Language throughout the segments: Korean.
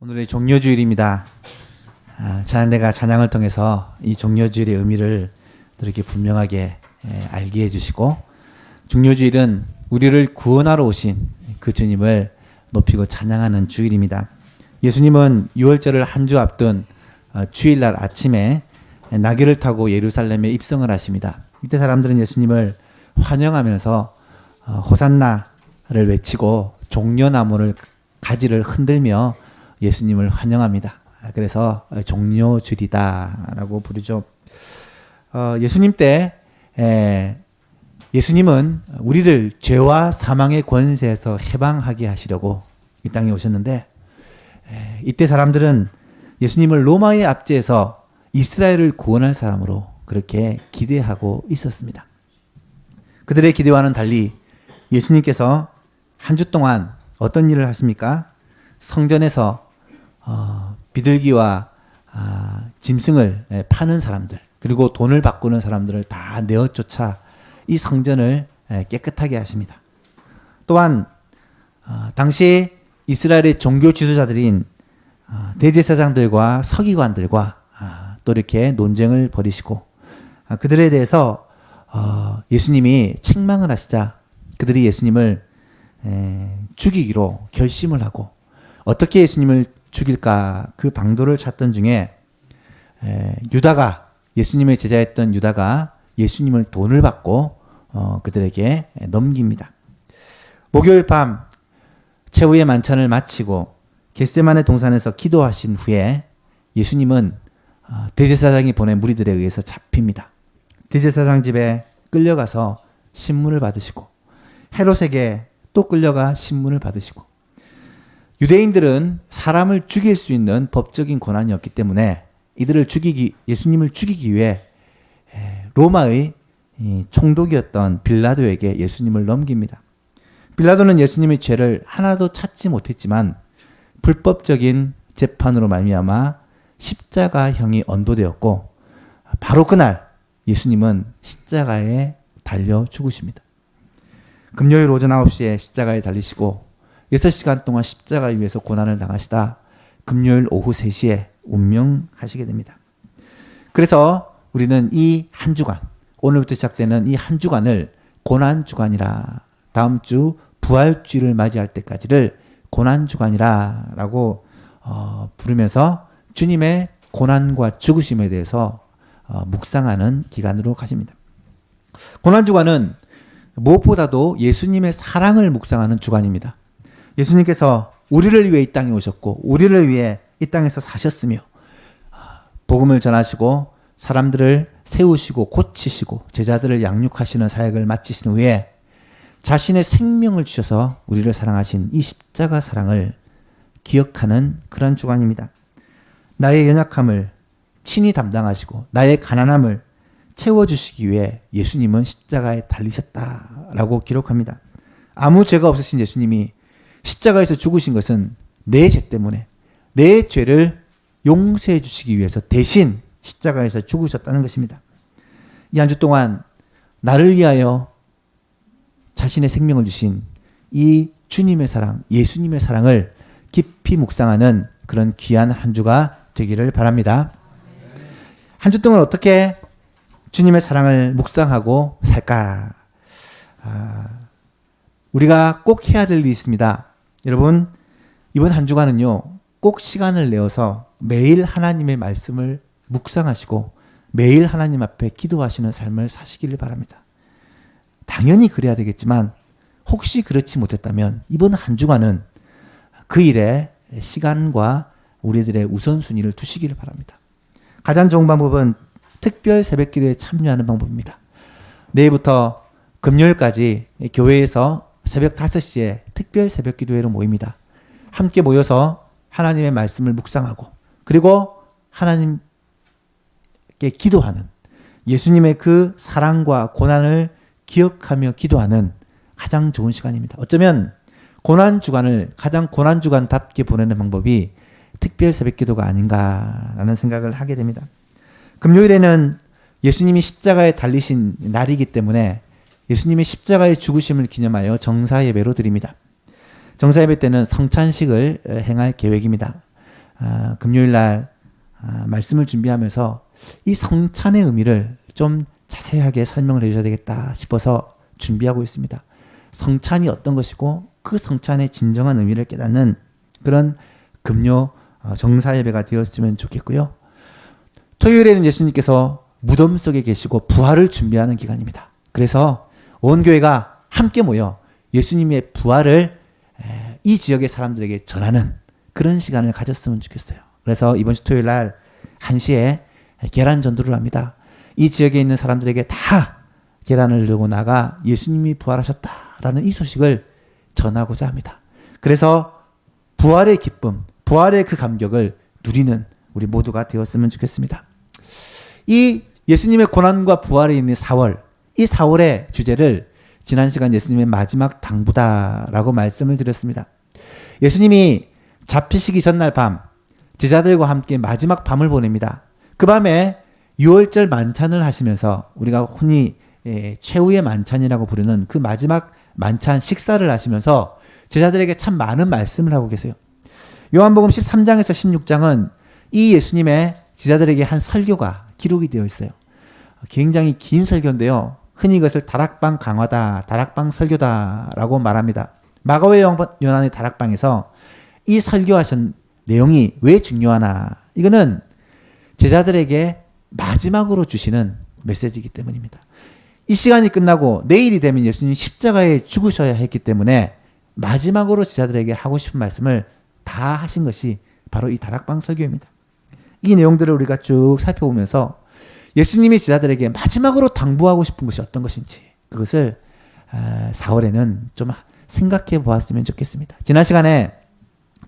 오늘의 종려주일입니다. 자네가 찬양을 통해서 이 종려주일의 의미를 이렇게 분명하게 알게 해주시고, 종려주일은 우리를 구원하러 오신 그 주님을 높이고 찬양하는 주일입니다. 예수님은 유월절을 한 주 앞둔 주일날 아침에 나귀를 타고 예루살렘에 입성을 하십니다. 이때 사람들은 예수님을 환영하면서 호산나를 외치고 종려나무를 가지를 흔들며 예수님을 환영합니다. 그래서 종려주일이다라고 부르죠. 예수님 때 예수님은 우리를 죄와 사망의 권세에서 해방하게 하시려고 이 땅에 오셨는데, 이때 사람들은 예수님을 로마의 압제에서 이스라엘을 구원할 사람으로 그렇게 기대하고 있었습니다. 그들의 기대와는 달리 예수님께서 한 주 동안 어떤 일을 하십니까? 성전에서 비둘기와 짐승을 파는 사람들, 그리고 돈을 바꾸는 사람들을 다 내어쫓아 이 성전을 깨끗하게 하십니다. 또한 당시 이스라엘의 종교 지도자들인 대제사장들과 서기관들과 또 이렇게 논쟁을 벌이시고, 그들에 대해서 예수님이 책망을 하시자 그들이 예수님을 죽이기로 결심을 하고, 어떻게 예수님을 죽일까 그 방도를 찾던 중에 유다가, 예수님의 제자였던 유다가 예수님을 돈을 받고 그들에게 넘깁니다. 목요일 밤 최후의 만찬을 마치고 겟세마네 동산에서 기도하신 후에 예수님은 대제사장이 보낸 무리들에 의해서 잡힙니다. 대제사장 집에 끌려가서 신문을 받으시고, 헤롯에게 또 끌려가 신문을 받으시고, 유대인들은 사람을 죽일 수 있는 법적인 권한이 없기 때문에 예수님을 죽이기 위해 로마의 총독이었던 빌라도에게 예수님을 넘깁니다. 빌라도는 예수님의 죄를 하나도 찾지 못했지만 불법적인 재판으로 말미암아 십자가형이 언도되었고, 바로 그날 예수님은 십자가에 달려 죽으십니다. 금요일 오전 9시에 십자가에 달리시고 6시간 동안 십자가 위에서 고난을 당하시다 금요일 오후 3시에 운명하시게 됩니다. 그래서 우리는 이 한 주간, 오늘부터 시작되는 이 한 주간을 고난주간이라, 다음 주 부활주일을 맞이할 때까지를 고난주간이라 라고 부르면서 주님의 고난과 죽으심에 대해서 묵상하는 기간으로 가십니다. 고난주간은 무엇보다도 예수님의 사랑을 묵상하는 주간입니다. 예수님께서 우리를 위해 이 땅에 오셨고 우리를 위해 이 땅에서 사셨으며, 복음을 전하시고 사람들을 세우시고 고치시고 제자들을 양육하시는 사역을 마치신 후에 자신의 생명을 주셔서 우리를 사랑하신 이 십자가 사랑을 기억하는 그런 주간입니다. 나의 연약함을 친히 담당하시고 나의 가난함을 채워주시기 위해 예수님은 십자가에 달리셨다라고 기록합니다. 아무 죄가 없으신 예수님이 십자가에서 죽으신 것은 내 죄 때문에, 내 죄를 용서해 주시기 위해서 대신 십자가에서 죽으셨다는 것입니다. 이 한 주 동안 나를 위하여 자신의 생명을 주신 이 주님의 사랑, 예수님의 사랑을 깊이 묵상하는 그런 귀한 한 주가 되기를 바랍니다. 한 주 동안 어떻게 주님의 사랑을 묵상하고 살까? 우리가 꼭 해야 될 일이 있습니다. 여러분, 이번 한 주간은요, 꼭 시간을 내어서 매일 하나님의 말씀을 묵상하시고 매일 하나님 앞에 기도하시는 삶을 사시기를 바랍니다. 당연히 그래야 되겠지만 혹시 그렇지 못했다면 이번 한 주간은 그 일에 시간과 우리들의 우선순위를 두시기를 바랍니다. 가장 좋은 방법은 특별 새벽기도에 참여하는 방법입니다. 내일부터 금요일까지 교회에서 새벽 5시에 특별 새벽기도회로 모입니다. 함께 모여서 하나님의 말씀을 묵상하고, 그리고 하나님께 기도하는, 예수님의 그 사랑과 고난을 기억하며 기도하는 가장 좋은 시간입니다. 어쩌면 고난주간을 가장 고난주간답게 보내는 방법이 특별 새벽기도가 아닌가라는 생각을 하게 됩니다. 금요일에는 예수님이 십자가에 달리신 날이기 때문에 예수님의 십자가의 죽으심을 기념하여 정사예배로 드립니다. 정사예배 때는 성찬식을 행할 계획입니다. 금요일 날 말씀을 준비하면서 이 성찬의 의미를 좀 자세하게 설명을 해줘야 되겠다 싶어서 준비하고 있습니다. 성찬이 어떤 것이고 그 성찬의 진정한 의미를 깨닫는 그런 금요 정사 예배가 되었으면 좋겠고요. 토요일에는 예수님께서 무덤 속에 계시고 부활을 준비하는 기간입니다. 그래서 온 교회가 함께 모여 예수님의 부활을 이 지역의 사람들에게 전하는 그런 시간을 가졌으면 좋겠어요. 그래서 이번 주 토요일 날 1시에 계란 전도를 합니다. 이 지역에 있는 사람들에게 다 계란을 들고 나가 예수님이 부활하셨다라는 이 소식을 전하고자 합니다. 그래서 부활의 기쁨, 부활의 그 감격을 누리는 우리 모두가 되었으면 좋겠습니다. 이 예수님의 고난과 부활에 있는 4월, 이 4월의 주제를 지난 시간 예수님의 마지막 당부다라고 말씀을 드렸습니다. 예수님이 잡히시기 전날 밤 제자들과 함께 마지막 밤을 보냅니다. 그 밤에 유월절 만찬을 하시면서 우리가 흔히 최후의 만찬이라고 부르는 그 마지막 만찬 식사를 하시면서 제자들에게 참 많은 말씀을 하고 계세요. 요한복음 13장에서 16장은 이 예수님의 제자들에게 한 설교가 기록이 되어 있어요. 굉장히 긴 설교인데요. 흔히 이것을 다락방 강화다, 다락방 설교다라고 말합니다. 마가의 요한의 다락방에서 이 설교하신 내용이 왜 중요하나? 이거는 제자들에게 마지막으로 주시는 메시지이기 때문입니다. 이 시간이 끝나고 내일이 되면 예수님이 십자가에 죽으셔야 했기 때문에 마지막으로 제자들에게 하고 싶은 말씀을 다 하신 것이 바로 이 다락방 설교입니다. 이 내용들을 우리가 쭉 살펴보면서 예수님이 제자들에게 마지막으로 당부하고 싶은 것이 어떤 것인지 그것을 4월에는 좀 생각해 보았으면 좋겠습니다. 지난 시간에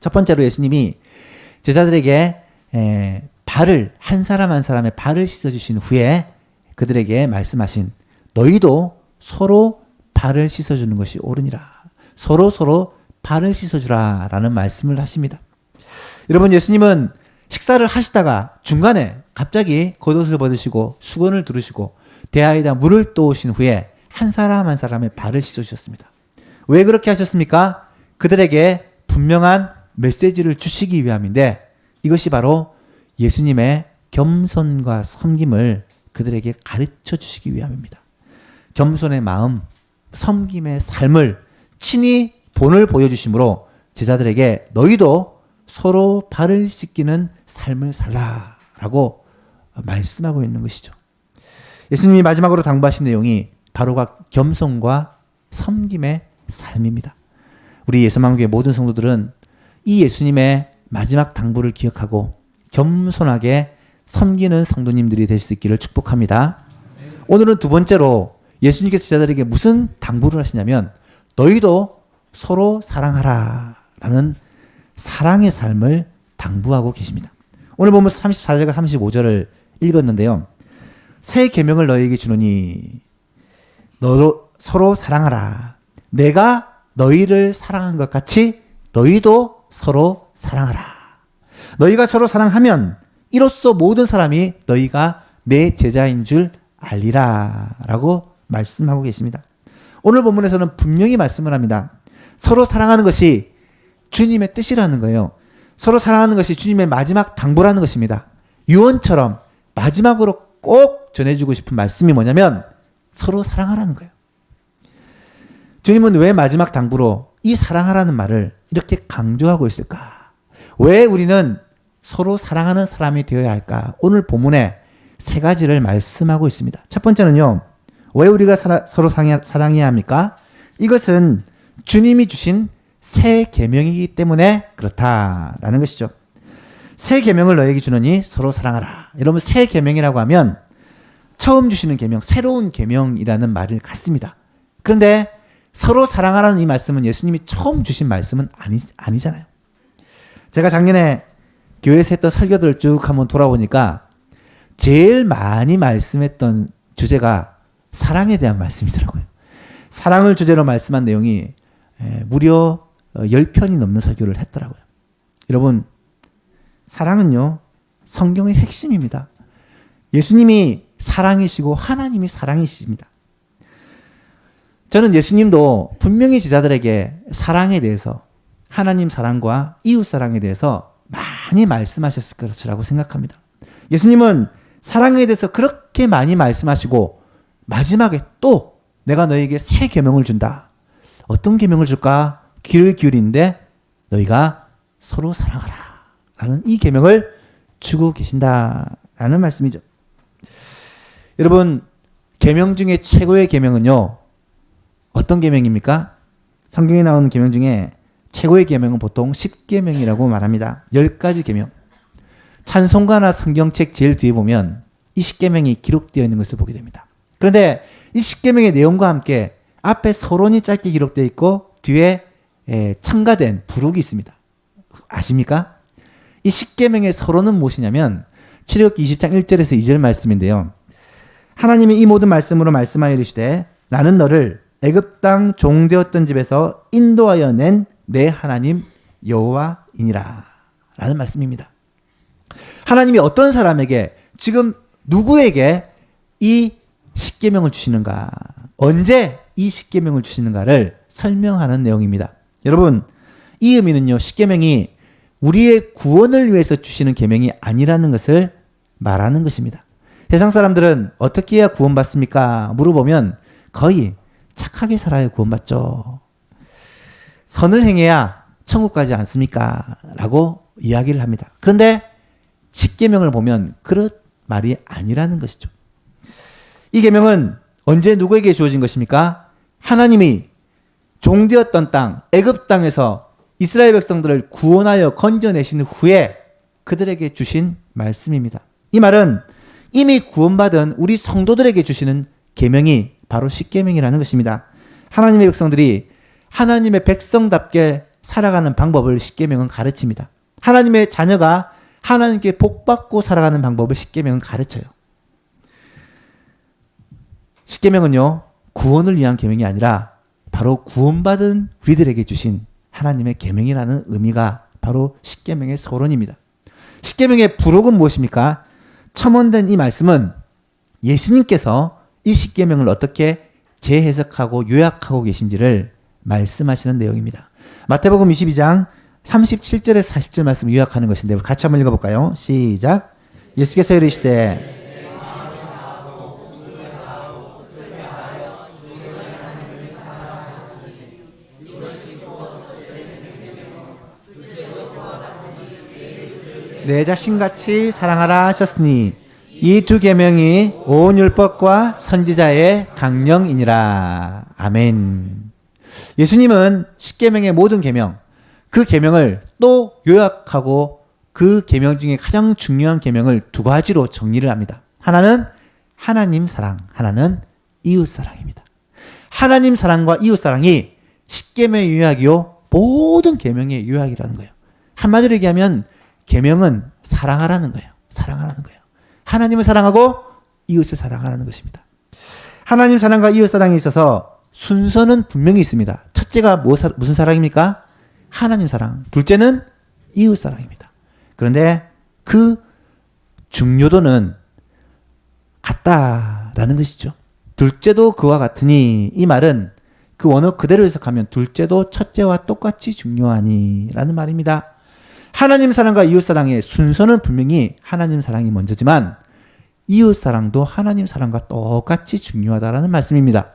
첫 번째로 예수님이 제자들에게 발을 한 사람 한 사람의 발을 씻어주신 후에 그들에게 말씀하신 너희도 서로 발을 씻어주는 것이 옳으니라. 서로 발을 씻어주라 라는 말씀을 하십니다. 여러분 예수님은 식사를 하시다가 중간에 갑자기 겉옷을 벗으시고 수건을 두르시고 대야에다 물을 떠오신 후에 한 사람 한 사람의 발을 씻어주셨습니다. 왜 그렇게 하셨습니까? 그들에게 분명한 메시지를 주시기 위함인데 이것이 바로 예수님의 겸손과 섬김을 그들에게 가르쳐 주시기 위함입니다. 겸손의 마음, 섬김의 삶을 친히 본을 보여주심으로 제자들에게 너희도 서로 발을 씻기는 삶을 살라라고 말씀하고 있는 것이죠. 예수님이 마지막으로 당부하신 내용이 바로 겸손과 섬김의 삶입니다. 우리 예수만교회 모든 성도들은 이 예수님의 마지막 당부를 기억하고 겸손하게 섬기는 성도님들이 될 수 있기를 축복합니다. 오늘은 두 번째로 예수님께서 제자들에게 무슨 당부를 하시냐면 너희도 서로 사랑하라 라는 사랑의 삶을 당부하고 계십니다. 오늘 보면 34절과 35절을 읽었는데요. 새 계명을 너희에게 주노니 너도 서로 사랑하라. 내가 너희를 사랑한 것 같이 너희도 서로 사랑하라. 너희가 서로 사랑하면 이로써 모든 사람이 너희가 내 제자인 줄 알리라 라고 말씀하고 계십니다. 오늘 본문에서는 분명히 말씀을 합니다. 서로 사랑하는 것이 주님의 뜻이라는 거예요. 서로 사랑하는 것이 주님의 마지막 당부라는 것입니다. 유언처럼 마지막으로 꼭 전해주고 싶은 말씀이 뭐냐면 서로 사랑하라는 거예요. 주님은 왜 마지막 당부로 이 사랑하라는 말을 이렇게 강조하고 있을까? 왜 우리는 서로 사랑하는 사람이 되어야 할까? 오늘 본문에 세 가지를 말씀하고 있습니다. 첫 번째는요. 왜 우리가 서로 사랑해야 합니까? 이것은 주님이 주신 새 계명이기 때문에 그렇다라는 것이죠. 새 계명을 너에게 주노니 서로 사랑하라. 여러분 새 계명이라고 하면 처음 주시는 계명, 새로운 계명이라는 말을 갖습니다. 그런데 서로 사랑하라는 이 말씀은 예수님이 처음 주신 말씀은 아니잖아요. 제가 작년에 교회에서 했던 설교들을 쭉 한번 돌아보니까 제일 많이 말씀했던 주제가 사랑에 대한 말씀이더라고요. 사랑을 주제로 말씀한 내용이 무려 10편이 넘는 설교를 했더라고요. 여러분, 사랑은요, 성경의 핵심입니다. 예수님이 사랑이시고 하나님이 사랑이십니다. 저는 예수님도 분명히 제자들에게 사랑에 대해서 하나님 사랑과 이웃 사랑에 대해서 많이 말씀하셨을 것이라고 생각합니다. 예수님은 사랑에 대해서 그렇게 많이 말씀하시고 마지막에 또 내가 너에게 새 계명을 준다. 어떤 계명을 줄까? 귀를 기울이는데 너희가 서로 사랑하라 라는 이 계명을 주고 계신다라는 말씀이죠. 여러분, 계명 중에 최고의 계명은요, 어떤 계명입니까? 성경에 나오는 계명 중에 최고의 계명은 보통 10계명이라고 말합니다. 10가지 계명. 찬송가나 성경책 제일 뒤에 보면 이 10계명이 기록되어 있는 것을 보게 됩니다. 그런데 이 10계명의 내용과 함께 앞에 서론이 짧게 기록되어 있고 뒤에 첨가된 부록이 있습니다. 아십니까? 이 10계명의 서론은 무엇이냐면 출애굽기 20장 1절에서 2절 말씀인데요. 하나님이 이 모든 말씀으로 말씀하여 이르시되 나는 너를 애굽 땅 종되었던 집에서 인도하여 낸 내 하나님 여호와이니라 라는 말씀입니다. 하나님이 어떤 사람에게 지금 누구에게 이 10계명을 주시는가, 언제 이 10계명을 주시는가를 설명하는 내용입니다. 여러분, 이 의미는요, 10계명이 우리의 구원을 위해서 주시는 계명이 아니라는 것을 말하는 것입니다. 세상 사람들은 어떻게 해야 구원받습니까? 물어보면 거의 착하게 살아야 구원받죠. 선을 행해야 천국 가지 않습니까? 라고 이야기를 합니다. 그런데 10계명을 보면 그런 말이 아니라는 것이죠. 이 계명은 언제 누구에게 주어진 것입니까? 하나님이 종되었던 땅, 애굽 땅에서 이스라엘 백성들을 구원하여 건져내신 후에 그들에게 주신 말씀입니다. 이 말은 이미 구원받은 우리 성도들에게 주시는 계명이 바로 10계명이라는 것입니다. 하나님의 백성들이 하나님의 백성답게 살아가는 방법을 10계명은 가르칩니다. 하나님의 자녀가 하나님께 복받고 살아가는 방법을 10계명은 가르쳐요. 10계명은요, 구원을 위한 계명이 아니라 바로 구원받은 우리들에게 주신 하나님의 계명이라는 의미가 바로 10계명의 서론입니다. 10계명의 부록은 무엇입니까? 첨언된 이 말씀은 예수님께서 이 10계명을 어떻게 재해석하고 요약하고 계신지를 말씀하시는 내용입니다. 마태복음 22장 37절에서 40절 말씀 요약하는 것인데 같이 한번 읽어볼까요? 시작. 예수께서 이르시되 내 자신같이 사랑하라 하셨으니 이 두 계명이 온 율법과 선지자의 강령이니라. 아멘. 예수님은 10계명의 모든 계명, 그 계명을 또 요약하고 그 계명 중에 가장 중요한 계명을 두 가지로 정리를 합니다. 하나는 하나님 사랑, 하나는 이웃 사랑입니다. 하나님 사랑과 이웃 사랑이 10계명의 요약이요, 모든 계명의 요약이라는 거예요. 한마디로 얘기하면 계명은 사랑하라는 거예요. 사랑하라는 거예요. 하나님을 사랑하고 이웃을 사랑하라는 것입니다. 하나님 사랑과 이웃 사랑에 있어서 순서는 분명히 있습니다. 첫째가 무슨 사랑입니까? 하나님 사랑. 둘째는 이웃 사랑입니다. 그런데 그 중요도는 같다라는 것이죠. 둘째도 그와 같으니, 이 말은 그 원어 그대로 해석하면 둘째도 첫째와 똑같이 중요하니 라는 말입니다. 하나님 사랑과 이웃 사랑의 순서는 분명히 하나님 사랑이 먼저지만 이웃 사랑도 하나님 사랑과 똑같이 중요하다라는 말씀입니다.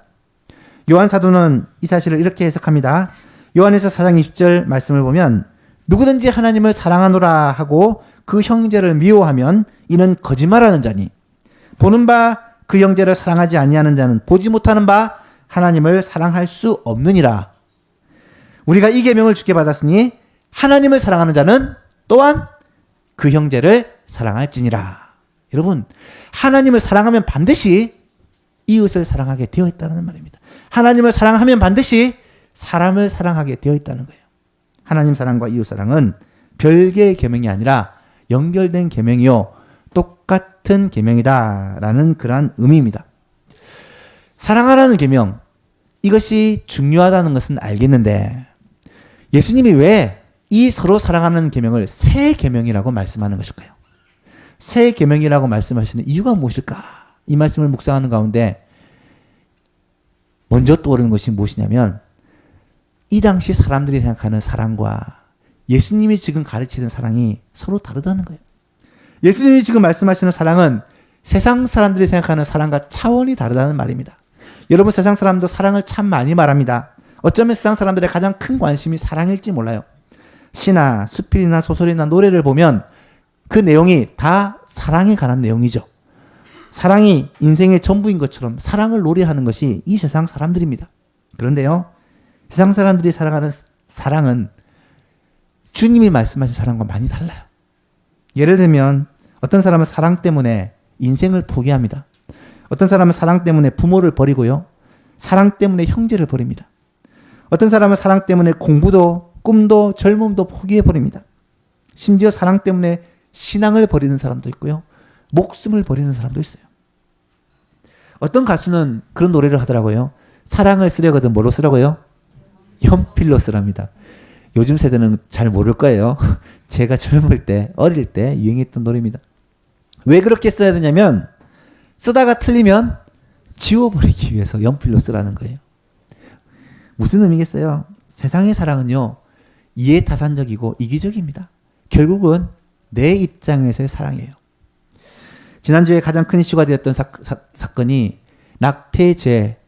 요한 사도는 이 사실을 이렇게 해석합니다. 요한에서 4장 20절 말씀을 보면 누구든지 하나님을 사랑하노라 하고 그 형제를 미워하면 이는 거짓말하는 자니 보는 바 그 형제를 사랑하지 아니하는 자는 보지 못하는 바 하나님을 사랑할 수 없느니라. 우리가 이 계명을 주께 받았으니 하나님을 사랑하는 자는 또한 그 형제를 사랑할지니라. 여러분, 하나님을 사랑하면 반드시 이웃을 사랑하게 되어 있다는 말입니다. 하나님을 사랑하면 반드시 사람을 사랑하게 되어 있다는 거예요. 하나님 사랑과 이웃 사랑은 별개의 계명이 아니라 연결된 계명이요, 똑같은 계명이다라는 그러한 의미입니다. 사랑하라는 계명, 이것이 중요하다는 것은 알겠는데 예수님이 왜 이 서로 사랑하는 계명을 새 계명이라고 말씀하는 것일까요? 새 계명이라고 말씀하시는 이유가 무엇일까? 이 말씀을 묵상하는 가운데 먼저 떠오르는 것이 무엇이냐면 이 당시 사람들이 생각하는 사랑과 예수님이 지금 가르치는 사랑이 서로 다르다는 거예요. 예수님이 지금 말씀하시는 사랑은 세상 사람들이 생각하는 사랑과 차원이 다르다는 말입니다. 여러분, 세상 사람도 사랑을 참 많이 말합니다. 어쩌면 세상 사람들의 가장 큰 관심이 사랑일지 몰라요. 시나 수필이나 소설이나 노래를 보면 그 내용이 다 사랑에 관한 내용이죠. 사랑이 인생의 전부인 것처럼 사랑을 노래하는 것이 이 세상 사람들입니다. 그런데요, 세상 사람들이 살아가는 사랑은 주님이 말씀하신 사랑과 많이 달라요. 예를 들면 어떤 사람은 사랑 때문에 인생을 포기합니다. 어떤 사람은 사랑 때문에 부모를 버리고요. 사랑 때문에 형제를 버립니다. 어떤 사람은 사랑 때문에 공부도 꿈도 젊음도 포기해버립니다. 심지어 사랑 때문에 신앙을 버리는 사람도 있고요. 목숨을 버리는 사람도 있어요. 어떤 가수는 그런 노래를 하더라고요. 사랑을 쓰려거든 뭐로 쓰라고요? 연필로 쓰랍니다. 요즘 세대는 잘 모를 거예요. 제가 젊을 때, 어릴 때 유행했던 노래입니다. 왜 그렇게 써야 되냐면 쓰다가 틀리면 지워버리기 위해서 연필로 쓰라는 거예요. 무슨 의미겠어요? 세상의 사랑은요, 이해타산적이고 이기적입니다. 결국은 내 입장에서의 사랑이에요. 지난주에 가장 큰 이슈가 되었던 사건이 낙태죄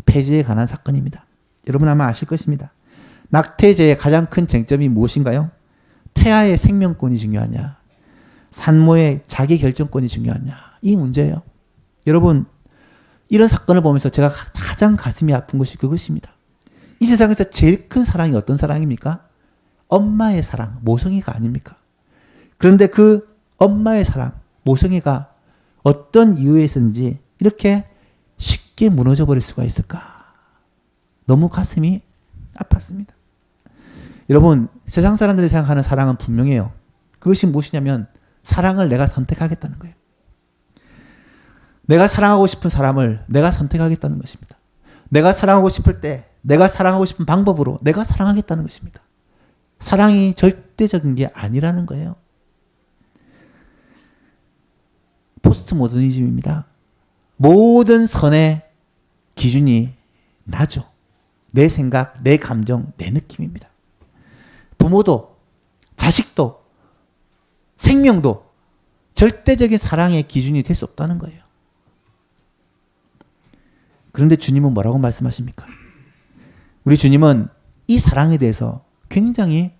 폐지에 관한 사건입니다. 여러분 아마 아실 것입니다. 낙태죄의 가장 큰 쟁점이 무엇인가요? 태아의 생명권이 중요하냐, 산모의 자기 결정권이 중요하냐, 이 문제예요. 여러분, 이런 사건을 보면서 제가 가장 가슴이 아픈 것이 그것입니다. 이 세상에서 제일 큰 사랑이 어떤 사랑입니까? 엄마의 사랑, 모성애가 아닙니까? 그런데 그 엄마의 사랑, 모성애가 어떤 이유에서인지 이렇게 쉽게 무너져 버릴 수가 있을까? 너무 가슴이 아팠습니다. 여러분, 세상 사람들이 생각하는 사랑은 분명해요. 그것이 무엇이냐면 사랑을 내가 선택하겠다는 거예요. 내가 사랑하고 싶은 사람을 내가 선택하겠다는 것입니다. 내가 사랑하고 싶을 때 내가 사랑하고 싶은 방법으로 내가 사랑하겠다는 것입니다. 사랑이 절대적인 게 아니라는 거예요. 포스트 모더니즘입니다. 모든 선의 기준이 나죠. 내 생각, 내 감정, 내 느낌입니다. 부모도, 자식도, 생명도 절대적인 사랑의 기준이 될 수 없다는 거예요. 그런데 주님은 뭐라고 말씀하십니까? 우리 주님은 이 사랑에 대해서 굉장히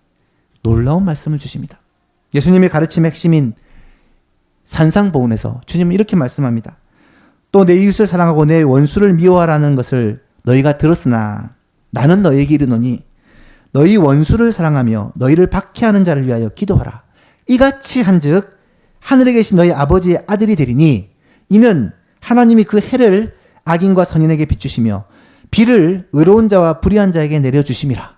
놀라운 말씀을 주십니다. 예수님의 가르침의 핵심인 산상보훈에서 주님은 이렇게 말씀합니다. 또 내 이웃을 사랑하고 내 원수를 미워하라는 것을 너희가 들었으나 나는 너희에게 이르노니 너희 원수를 사랑하며 너희를 박해하는 자를 위하여 기도하라. 이같이 한즉 하늘에 계신 너희 아버지의 아들이 되리니 이는 하나님이 그 해를 악인과 선인에게 비추시며 비를 의로운 자와 불의한 자에게 내려주심이라.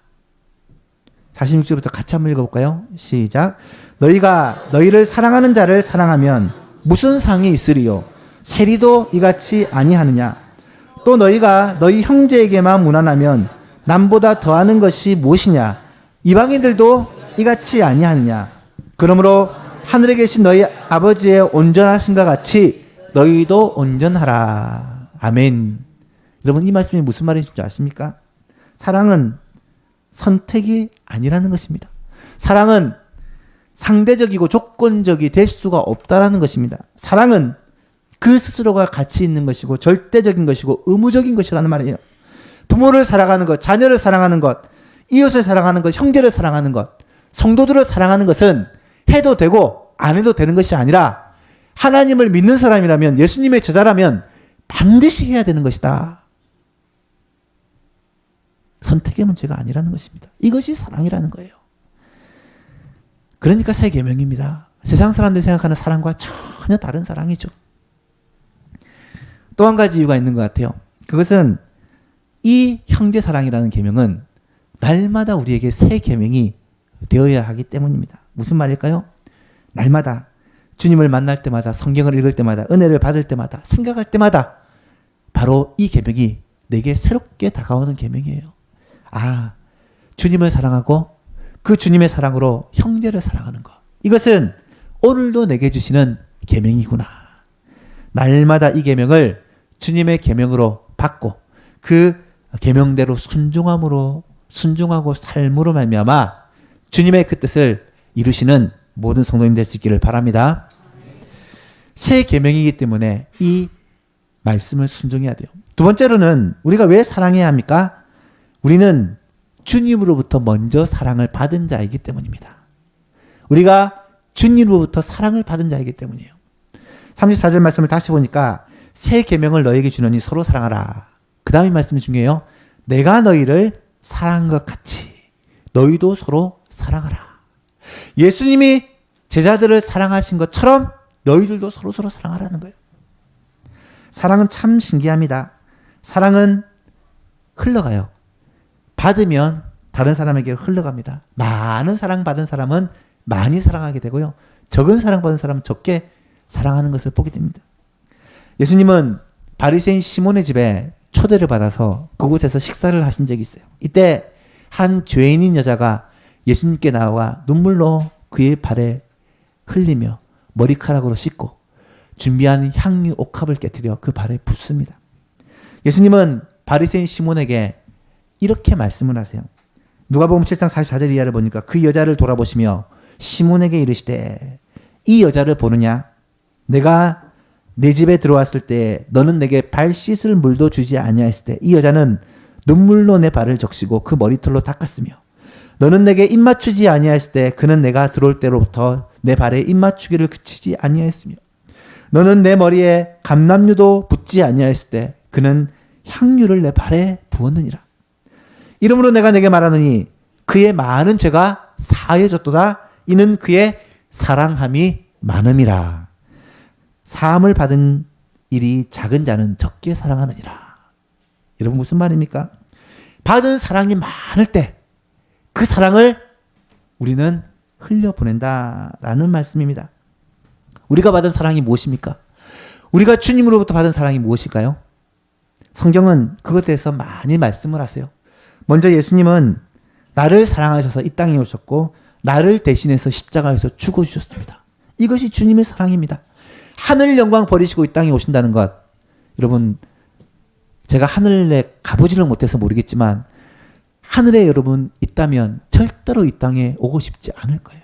46절부터 같이 한번 읽어볼까요? 시작. 너희가 너희를 사랑하는 자를 사랑하면 무슨 상이 있으리요? 세리도 이같이 아니하느냐? 또 너희가 너희 형제에게만 무난하면 남보다 더하는 것이 무엇이냐? 이방인들도 이같이 아니하느냐? 그러므로 하늘에 계신 너희 아버지의 온전하심과 같이 너희도 온전하라. 아멘. 여러분, 이 말씀이 무슨 말인지 아십니까? 사랑은 선택이 아니라는 것입니다. 사랑은 상대적이고 조건적이 될 수가 없다라는 것입니다. 사랑은 그 스스로가 가치 있는 것이고 절대적인 것이고 의무적인 것이라는 말이에요. 부모를 사랑하는 것, 자녀를 사랑하는 것, 이웃을 사랑하는 것, 형제를 사랑하는 것, 성도들을 사랑하는 것은 해도 되고 안 해도 되는 것이 아니라 하나님을 믿는 사람이라면, 예수님의 제자라면 반드시 해야 되는 것이다. 선택의 문제가 아니라는 것입니다. 이것이 사랑이라는 거예요. 그러니까 새 계명입니다. 세상 사람들이 생각하는 사랑과 전혀 다른 사랑이죠. 또 한 가지 이유가 있는 것 같아요. 그것은 이 형제 사랑이라는 계명은 날마다 우리에게 새 계명이 되어야 하기 때문입니다. 무슨 말일까요? 날마다 주님을 만날 때마다, 성경을 읽을 때마다, 은혜를 받을 때마다, 생각할 때마다 바로 이 계명이 내게 새롭게 다가오는 계명이에요. 아, 주님을 사랑하고 그 주님의 사랑으로 형제를 사랑하는 것. 이것은 오늘도 내게 주시는 계명이구나. 날마다 이 계명을 주님의 계명으로 받고 그 계명대로 순종하고 삶으로 말미암아 주님의 그 뜻을 이루시는 모든 성도님 될 수 있기를 바랍니다. 새 계명이기 때문에 이 말씀을 순종해야 돼요. 두 번째로는 우리가 왜 사랑해야 합니까? 우리는 주님으로부터 먼저 사랑을 받은 자이기 때문입니다. 우리가 주님으로부터 사랑을 받은 자이기 때문이에요. 34절 말씀을 다시 보니까 새 계명을 너에게 주노니 서로 사랑하라. 그 다음에 말씀이 중요해요. 내가 너희를 사랑한 것 같이 너희도 서로 사랑하라. 예수님이 제자들을 사랑하신 것처럼 너희들도 서로 사랑하라는 거예요. 사랑은 참 신기합니다. 사랑은 흘러가요. 받으면 다른 사람에게 흘러갑니다. 많은 사랑받은 사람은 많이 사랑하게 되고요. 적은 사랑받은 사람은 적게 사랑하는 것을 보게 됩니다. 예수님은 바리새인 시몬의 집에 초대를 받아서 그곳에서 식사를 하신 적이 있어요. 이때 한 죄인인 여자가 예수님께 나와 눈물로 그의 발에 흘리며 머리카락으로 씻고 준비한 향유 옥합을 깨뜨려 그 발에 붓습니다. 예수님은 바리새인 시몬에게 이렇게 말씀을 하세요. 누가복음 7장 44절 이하를 보니까 그 여자를 돌아보시며 시몬에게 이르시되 이 여자를 보느냐? 내가 내 집에 들어왔을 때 너는 내게 발 씻을 물도 주지 아니하였을 때 이 여자는 눈물로 내 발을 적시고 그 머리털로 닦았으며 너는 내게 입 맞추지 아니하였을 때 그는 내가 들어올 때로부터 내 발에 입 맞추기를 그치지 아니하였으며 너는 내 머리에 감람유도 붓지 아니하였을 때 그는 향유를 내 발에 부었느니라. 이러므로 내가 내게 말하노니 그의 많은 죄가 사해졌도다. 이는 그의 사랑함이 많음이라. 사함을 받은 일이 작은 자는 적게 사랑하느니라. 여러분 무슨 말입니까? 받은 사랑이 많을 때 그 사랑을 우리는 흘려보낸다라는 말씀입니다. 우리가 받은 사랑이 무엇입니까? 우리가 주님으로부터 받은 사랑이 무엇일까요? 성경은 그것에 대해서 많이 말씀을 하세요. 먼저 예수님은 나를 사랑하셔서 이 땅에 오셨고 나를 대신해서 십자가에서 죽어주셨습니다. 이것이 주님의 사랑입니다. 하늘 영광 버리시고 이 땅에 오신다는 것. 여러분 제가 하늘에 가보지를 못해서 모르겠지만 하늘에 여러분 있다면 절대로 이 땅에 오고 싶지 않을 거예요.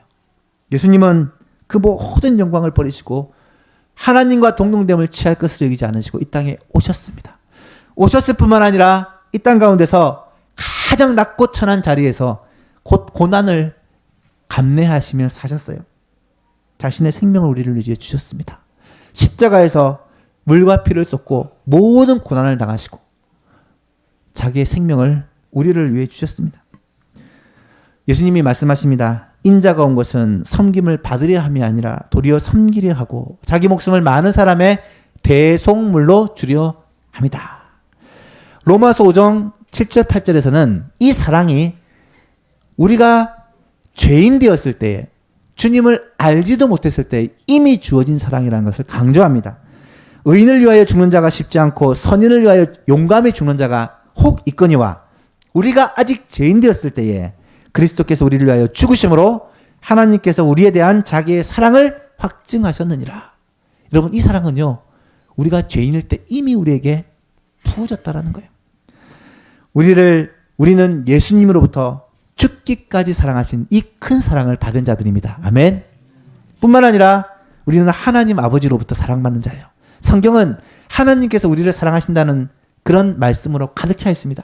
예수님은 그 모든 영광을 버리시고 하나님과 동등됨을 취할 것으로 여기지 않으시고 이 땅에 오셨습니다. 오셨을 뿐만 아니라 이 땅 가운데서 가장 낮고 천한 자리에서 곧 고난을 감내하시며 사셨어요. 자신의 생명을 우리를 위해 주셨습니다. 십자가에서 물과 피를 쏟고 모든 고난을 당하시고 자기의 생명을 우리를 위해 주셨습니다. 예수님이 말씀하십니다. 인자가 온 것은 섬김을 받으려 함이 아니라 도리어 섬기려 하고 자기 목숨을 많은 사람의 대속물로 주려 합니다. 로마서 5장 7절 8절에서는 이 사랑이 우리가 죄인 되었을 때에 주님을 알지도 못했을 때 이미 주어진 사랑이라는 것을 강조합니다. 의인을 위하여 죽는 자가 쉽지 않고 선인을 위하여 용감히 죽는 자가 혹 있거니와 우리가 아직 죄인 되었을 때에 그리스도께서 우리를 위하여 죽으심으로 하나님께서 우리에 대한 자기의 사랑을 확증하셨느니라. 여러분 이 사랑은요 우리가 죄인일 때 이미 우리에게 부어졌다라는 거예요. 우리는 예수님으로부터 죽기까지 사랑하신 이 큰 사랑을 받은 자들입니다. 아멘. 뿐만 아니라 우리는 하나님 아버지로부터 사랑받는 자예요. 성경은 하나님께서 우리를 사랑하신다는 그런 말씀으로 가득 차 있습니다.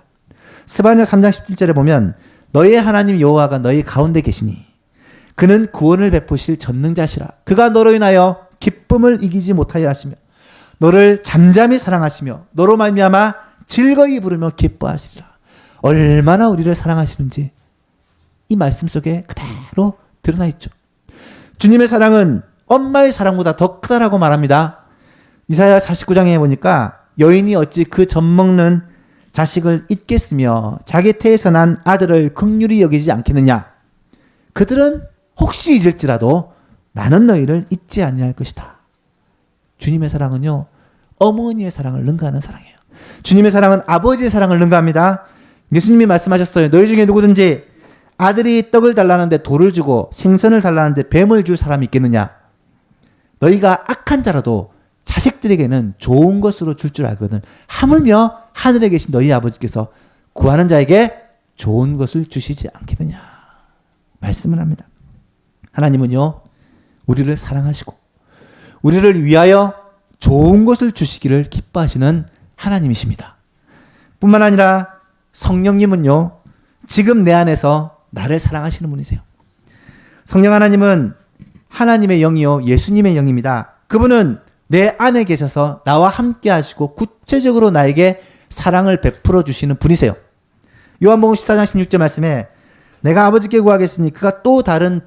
스바냐 3장 17절에 보면 너의 하나님 여호와가 너희 가운데 계시니 그는 구원을 베푸실 전능자시라. 그가 너로 인하여 기쁨을 이기지 못하여 하시며 너를 잠잠히 사랑하시며 너로 말미암아 즐거이 부르며 기뻐하시리라. 얼마나 우리를 사랑하시는지 이 말씀 속에 그대로 드러나 있죠. 주님의 사랑은 엄마의 사랑보다 더 크다라고 말합니다. 이사야 49장에 보니까 여인이 어찌 그 젖먹는 자식을 잊겠으며 자기 태에서 난 아들을 긍휼히 여기지 않겠느냐. 그들은 혹시 잊을지라도 나는 너희를 잊지 아니할 것이다. 주님의 사랑은요 어머니의 사랑을 능가하는 사랑이에요. 주님의 사랑은 아버지의 사랑을 능가합니다. 예수님이 말씀하셨어요. 너희 중에 누구든지 아들이 떡을 달라는데 돌을 주고 생선을 달라는데 뱀을 줄 사람이 있겠느냐. 너희가 악한 자라도 자식들에게는 좋은 것으로 줄 줄 알거든. 하물며 하늘에 계신 너희 아버지께서 구하는 자에게 좋은 것을 주시지 않겠느냐. 말씀을 합니다. 하나님은요, 우리를 사랑하시고 우리를 위하여 좋은 것을 주시기를 기뻐하시는 하나님이십니다. 뿐만 아니라 성령님은요, 지금 내 안에서 나를 사랑하시는 분이세요. 성령 하나님은 하나님의 영이요 예수님의 영입니다. 그분은 내 안에 계셔서 나와 함께 하시고 구체적으로 나에게 사랑을 베풀어 주시는 분이세요. 요한복음 14장 16절 말씀에 내가 아버지께 구하겠으니 그가 또 다른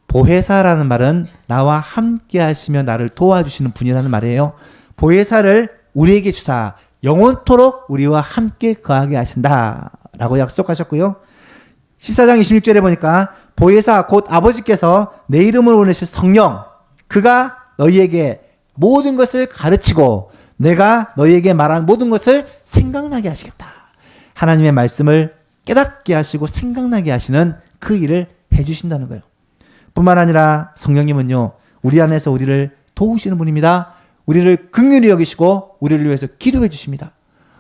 보혜사라는 말은 나와 함께 하시며 나를 도와주시는 분이라는 말이에요. 보혜사를 우리에게 주사 영원토록 우리와 함께 거하게 하신다라고 약속하셨고요. 14장 26절에 보니까 보혜사 곧 아버지께서 내 이름으로 보내실 성령, 그가 너희에게 모든 것을 가르치고 내가 너희에게 말한 모든 것을 생각나게 하시겠다. 하나님의 말씀을 깨닫게 하시고 생각나게 하시는 그 일을 해주신다는 거예요. 뿐만 아니라 성령님은요, 우리 안에서 우리를 도우시는 분입니다. 우리를 긍휼히 여기시고 우리를 위해서 기도해 주십니다.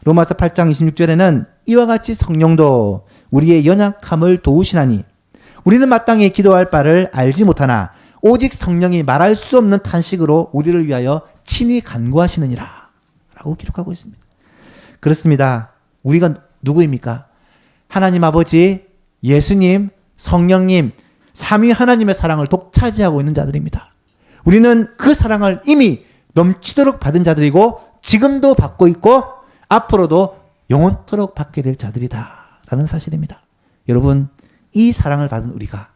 로마서 8장 26절에는 이와 같이 성령도 우리의 연약함을 도우시나니 우리는 마땅히 기도할 바를 알지 못하나 오직 성령이 말할 수 없는 탄식으로 우리를 위하여 친히 간구하시느니라 라고 기록하고 있습니다. 그렇습니다. 우리가 누구입니까? 하나님 아버지, 예수님, 성령님, 삼위 하나님의 사랑을 독차지하고 있는 자들입니다. 우리는 그 사랑을 이미 넘치도록 받은 자들이고 지금도 받고 있고 앞으로도 영원토록 받게 될 자들이다 라는 사실입니다. 여러분, 이 사랑을 받은 우리가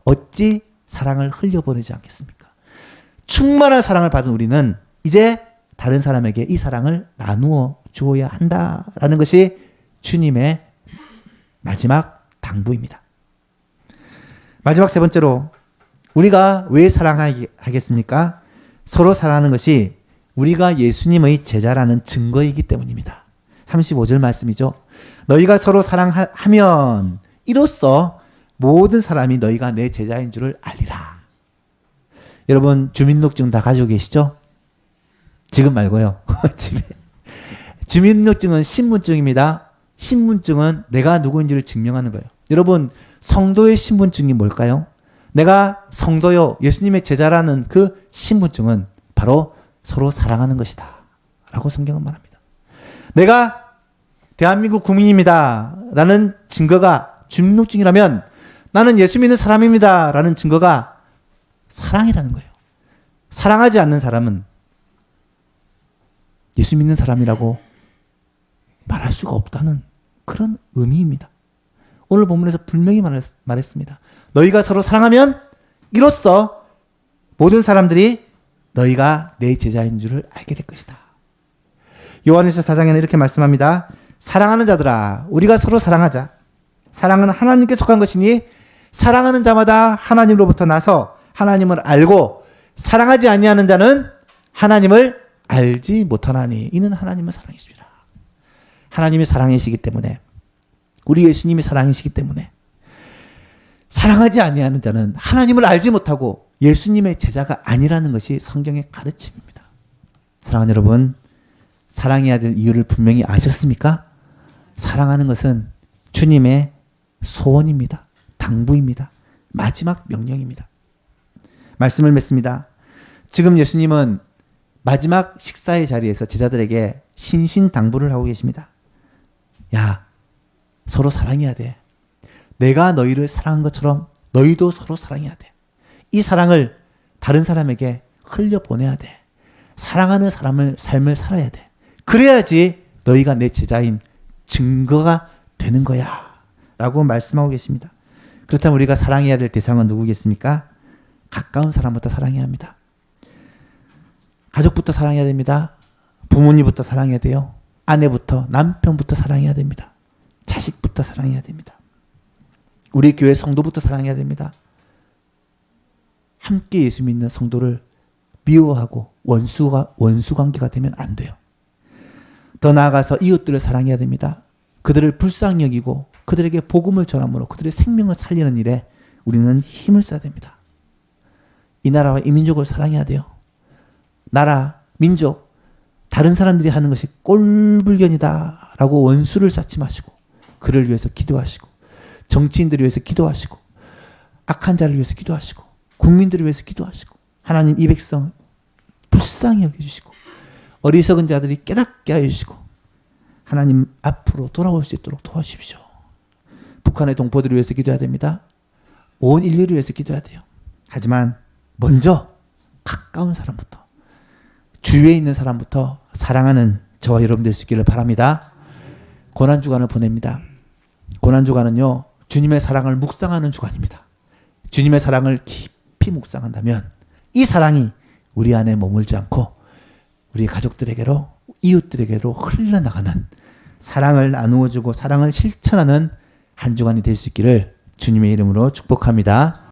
어찌 사랑을 흘려보내지 않겠습니까? 충만한 사랑을 받은 우리는 이제 다른 사람에게 이 사랑을 나누어 주어야 한다라는 것이 주님의 마지막 당부입니다. 마지막 세 번째로 우리가 왜 사랑하겠습니까? 서로 사랑하는 것이 우리가 예수님의 제자라는 증거이기 때문입니다. 35절 말씀이죠. 너희가 서로 사랑하면 이로써 모든 사람이 너희가 내 제자인 줄을 알리라. 여러분, 주민등록증 다 가지고 계시죠? 지금 말고요. 집에. 주민등록증은 신분증입니다. 신분증은 내가 누구인지를 증명하는 거예요. 여러분, 성도의 신분증이 뭘까요? 내가 성도요, 예수님의 제자라는 그 신분증은 바로 서로 사랑하는 것이다 라고 성경은 말합니다. 내가 대한민국 국민입니다 라는 증거가 주민등록증이라면 나는 예수 믿는 사람입니다 라는 증거가 사랑이라는 거예요. 사랑하지 않는 사람은 예수 믿는 사람이라고 말할 수가 없다는 그런 의미입니다. 오늘 본문에서 분명히 말했습니다. 너희가 서로 사랑하면 이로써 모든 사람들이 너희가 내 제자인 줄을 알게 될 것이다. 요한일서 4장에는 이렇게 말씀합니다. 사랑하는 자들아, 우리가 서로 사랑하자. 사랑은 하나님께 속한 것이니 사랑하는 자마다 하나님으로부터 나서 하나님을 알고 사랑하지 아니하는 자는 하나님을 알지 못하나니 이는 하나님의 사랑이십니다. 하나님이 사랑이시기 때문에, 우리 예수님이 사랑이시기 때문에 사랑하지 아니하는 자는 하나님을 알지 못하고 예수님의 제자가 아니라는 것이 성경의 가르침입니다. 사랑하는 여러분, 사랑해야 될 이유를 분명히 아셨습니까? 사랑하는 것은 주님의 소원입니다. 당부입니다. 마지막 명령입니다. 말씀을 맺습니다. 지금 예수님은 마지막 식사의 자리에서 제자들에게 신신당부를 하고 계십니다. 야, 서로 사랑해야 돼. 내가 너희를 사랑한 것처럼 너희도 서로 사랑해야 돼. 이 사랑을 다른 사람에게 흘려보내야 돼. 사랑하는 삶을 살아야 돼. 그래야지 너희가 내 제자인 증거가 되는 거야 라고 말씀하고 계십니다. 그렇다면 우리가 사랑해야 될 대상은 누구겠습니까? 가까운 사람부터 사랑해야 합니다. 가족부터 사랑해야 됩니다. 부모님부터 사랑해야 돼요. 아내부터, 남편부터 사랑해야 됩니다. 자식부터 사랑해야 됩니다. 우리 교회 성도부터 사랑해야 됩니다. 함께 예수 믿는 성도를 미워하고 원수 관계가 되면 안 돼요. 더 나아가서 이웃들을 사랑해야 됩니다. 그들을 불쌍히 여기고 그들에게 복음을 전함으로 그들의 생명을 살리는 일에 우리는 힘을 써야 됩니다. 이 나라와 이 민족을 사랑해야 돼요. 나라, 민족, 다른 사람들이 하는 것이 꼴불견이다 라고 원수를 쌓지 마시고 그를 위해서 기도하시고 정치인들을 위해서 기도하시고 악한 자를 위해서 기도하시고 국민들을 위해서 기도하시고 하나님 이 백성 불쌍히 여겨주시고 어리석은 자들이 깨닫게 하여 주시고 하나님 앞으로 돌아올 수 있도록 도와주십시오. 북한의 동포들을 위해서 기도해야 됩니다. 온 인류를 위해서 기도해야 돼요. 하지만 먼저 가까운 사람부터 주위에 있는 사람부터 사랑하는 저와 여러분 될 수 있기를 바랍니다. 고난주간을 보냅니다. 고난주간은요 주님의 사랑을 묵상하는 주간입니다. 주님의 사랑을 깊이 묵상한다면 이 사랑이 우리 안에 머물지 않고 우리 가족들에게로 이웃들에게로 흘러나가는 사랑을 나누어주고 사랑을 실천하는 한 주간이 될 수 있기를 주님의 이름으로 축복합니다.